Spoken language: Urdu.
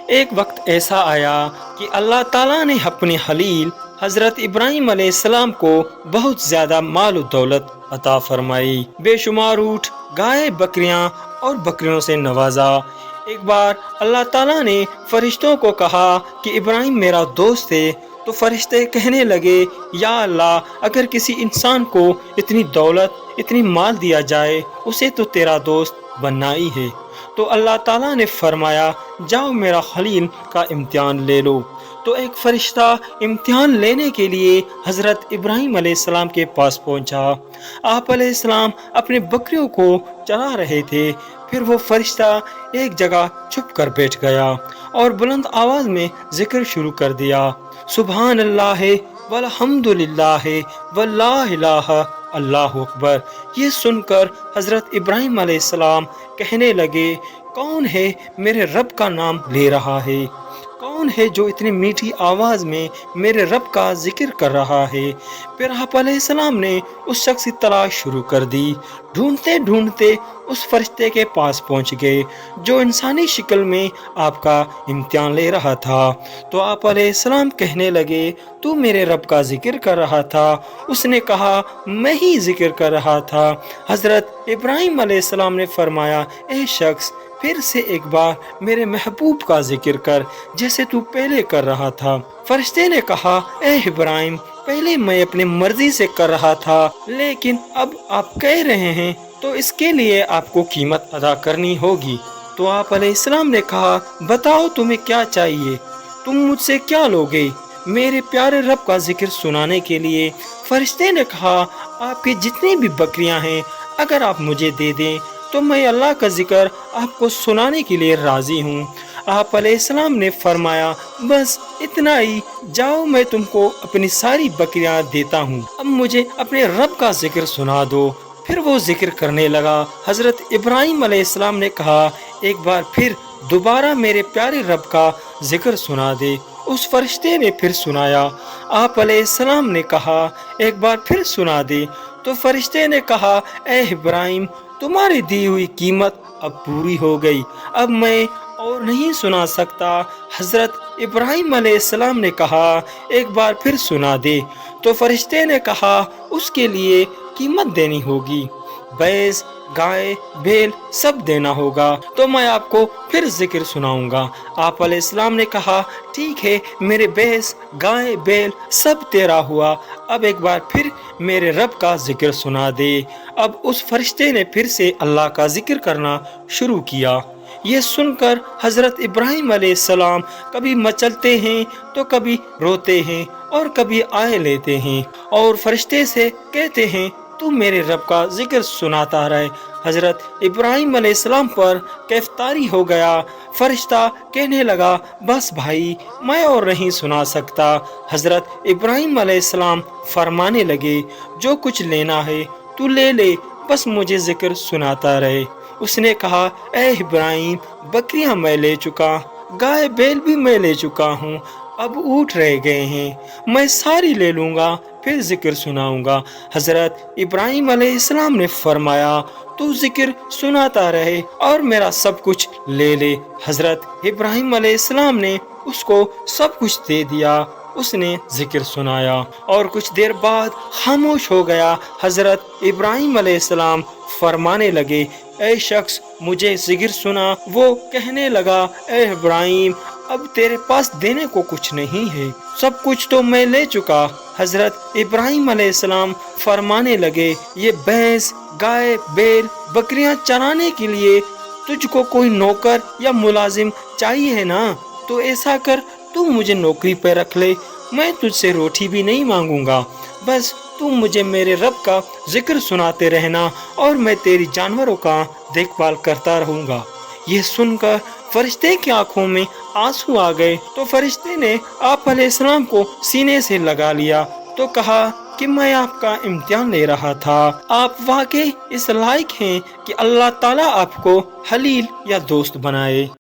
ایک وقت ایسا آیا کہ اللہ تعالیٰ نے اپنے خلیل حضرت ابراہیم علیہ السلام کو بہت زیادہ مال و دولت عطا فرمائی، بے شمار اونٹ، گائے، بکریاں اور بکریوں سے نوازا۔ ایک بار اللہ تعالیٰ نے فرشتوں کو کہا کہ ابراہیم میرا دوست ہے، تو فرشتے کہنے لگے یا اللہ، اگر کسی انسان کو اتنی دولت، اتنی مال دیا جائے، اسے تو تیرا دوست بننا ہی ہے۔ تو اللہ تعالیٰ نے فرمایا جاؤ میرا خلیل کا امتحان لے لو۔ تو ایک فرشتہ امتحان لینے کے لیے حضرت ابراہیم علیہ السلام کے پاس پہنچا۔ آپ علیہ السلام اپنے بکریوں کو چلا رہے تھے، پھر وہ فرشتہ ایک جگہ چھپ کر بیٹھ گیا اور بلند آواز میں ذکر شروع کر دیا، سبحان اللہ والحمد للہ واللہ الہ اللہ اکبر۔ یہ سن کر حضرت ابراہیم علیہ السلام کہنے لگے کون ہے میرے رب کا نام لے رہا ہے؟ کون ہے جو اتنی میٹھی آواز میں میرے رب کا ذکر کر رہا ہے؟ پھر آپ علیہ السلام نے اس شخص کی تلاش شروع کر دی۔ ڈھونڈتے ڈھونڈتے اس فرشتے کے پاس پہنچ گئے جو انسانی شکل میں آپ کا امتحان لے رہا تھا۔ تو آپ علیہ السلام کہنے لگے تو میرے رب کا ذکر کر رہا تھا؟ اس نے کہا میں ہی ذکر کر رہا تھا۔ حضرت ابراہیم علیہ السلام نے فرمایا اے شخص، پھر سے ایک بار میرے محبوب کا ذکر کر جیسے تو پہلے کر رہا تھا۔ فرشتے نے کہا اے ابراہیم، پہلے میں اپنی مرضی سے کر رہا تھا، لیکن اب آپ کہہ رہے ہیں تو اس کے لیے آپ کو قیمت ادا کرنی ہوگی۔ تو آپ علیہ السلام نے کہا بتاؤ تمہیں کیا چاہیے، تم مجھ سے کیا لوگے؟ میرے پیارے رب کا ذکر سنانے کے لیے فرشتے نے کہا آپ کی جتنی بھی بکریاں ہیں اگر آپ مجھے دے دیں تو میں اللہ کا ذکر آپ کو سنانے کے لیے راضی ہوں۔ آپ علیہ السلام نے فرمایا بس اتنا ہی، جاؤ میں تم کو اپنی ساری بکریاں دیتا ہوں، اب مجھے اپنے رب کا ذکر سنا دو۔ پھر وہ ذکر کرنے لگا۔ حضرت ابراہیم علیہ السلام نے کہا ایک بار پھر دوبارہ میرے پیارے رب کا ذکر سنا دے۔ اس فرشتے نے پھر سنایا۔ آپ علیہ السلام نے کہا ایک بار پھر سنا دے۔ تو فرشتے نے کہا اے ابراہیم، تمہاری دی ہوئی قیمت اب پوری ہو گئی، اب میں اور نہیں سنا سکتا۔ حضرت ابراہیم علیہ السلام نے کہا ایک بار پھر سنا دے۔ تو فرشتے نے کہا اس کے لیے قیمت دینی ہوگی، بھینس، گائے، بیل سب دینا ہوگا، تو میں آپ کو پھر ذکر سناؤں گا۔ آپ علیہ السلام نے کہا ٹھیک ہے، میرے بھینس، گائے، بیل سب تیرا ہوا، اب ایک بار پھر میرے رب کا ذکر سنا دے۔ اب اس فرشتے نے پھر سے اللہ کا ذکر کرنا شروع کیا۔ یہ سن کر حضرت ابراہیم علیہ السلام کبھی مچلتے ہیں تو کبھی روتے ہیں اور کبھی آئے لیتے ہیں اور فرشتے سے کہتے ہیں تو میرے رب کا ذکر سناتا رہے۔ حضرت ابراہیم علیہ السلام پر کیف طاری ہو گیا۔ فرشتہ کہنے لگا بس بھائی، میں اور نہیں سنا سکتا۔ حضرت ابراہیم علیہ السلام فرمانے لگے جو کچھ لینا ہے تو لے لے، بس مجھے ذکر سناتا رہے۔ اس نے کہا اے ابراہیم، بکریاں میں لے چکا، گائے بیل بھی میں لے چکا ہوں، اب اونٹ رہ گئے ہیں، میں ساری لے لوں گا پھر ذکر سناؤں گا۔ حضرت ابراہیم علیہ السلام نے فرمایا تو ذکر سناتا رہے اور میرا سب کچھ لے لے۔ حضرت ابراہیم علیہ السلام نے اس کو سب کچھ دے دیا۔ اس نے ذکر سنایا اور کچھ دیر بعد خاموش ہو گیا۔ حضرت ابراہیم علیہ السلام فرمانے لگے اے شخص، مجھے ذکر سنا۔ وہ کہنے لگا اے ابراہیم، اب تیرے پاس دینے کو کچھ نہیں ہے، سب کچھ تو میں لے چکا۔ حضرت ابراہیم علیہ السلام فرمانے لگے یہ بھینس، گائے، بیل، بکریاں چرانے کے لیے تجھ کو کوئی نوکر یا ملازم چاہیے ہے نا، تو ایسا کر تو مجھے نوکری پہ رکھ لے، میں تجھ سے روٹی بھی نہیں مانگوں گا، بس تم مجھے میرے رب کا ذکر سناتے رہنا اور میں تیری جانوروں کا دیکھ بھال کرتا رہوں گا۔ یہ سن کر فرشتے کی آنکھوں میں آنسو آ گئے۔ تو فرشتے نے آپ علیہ السلام کو سینے سے لگا لیا تو کہا کہ میں آپ کا امتحان لے رہا تھا، آپ واقعی اس لائق ہیں کہ اللہ تعالیٰ آپ کو خلیل یا دوست بنائے۔